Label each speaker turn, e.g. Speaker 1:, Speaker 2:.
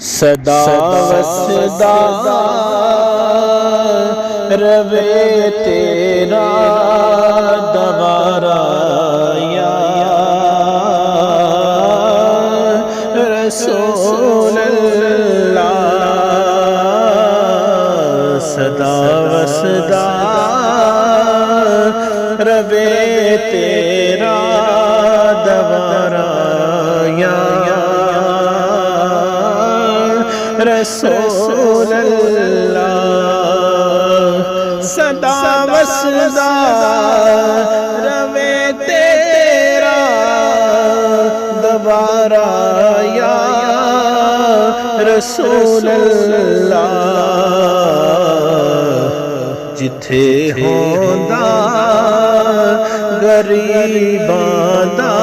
Speaker 1: صدا وصدا روے تیرا دوبارہ یا رسول اللہ، صدا وصدا روے تیرا دوبارہ یا رسول اللہ، صدا وصدا روے تیرا دوبارہ یا رسول اللہ، جتھے ہوندا غریباں دا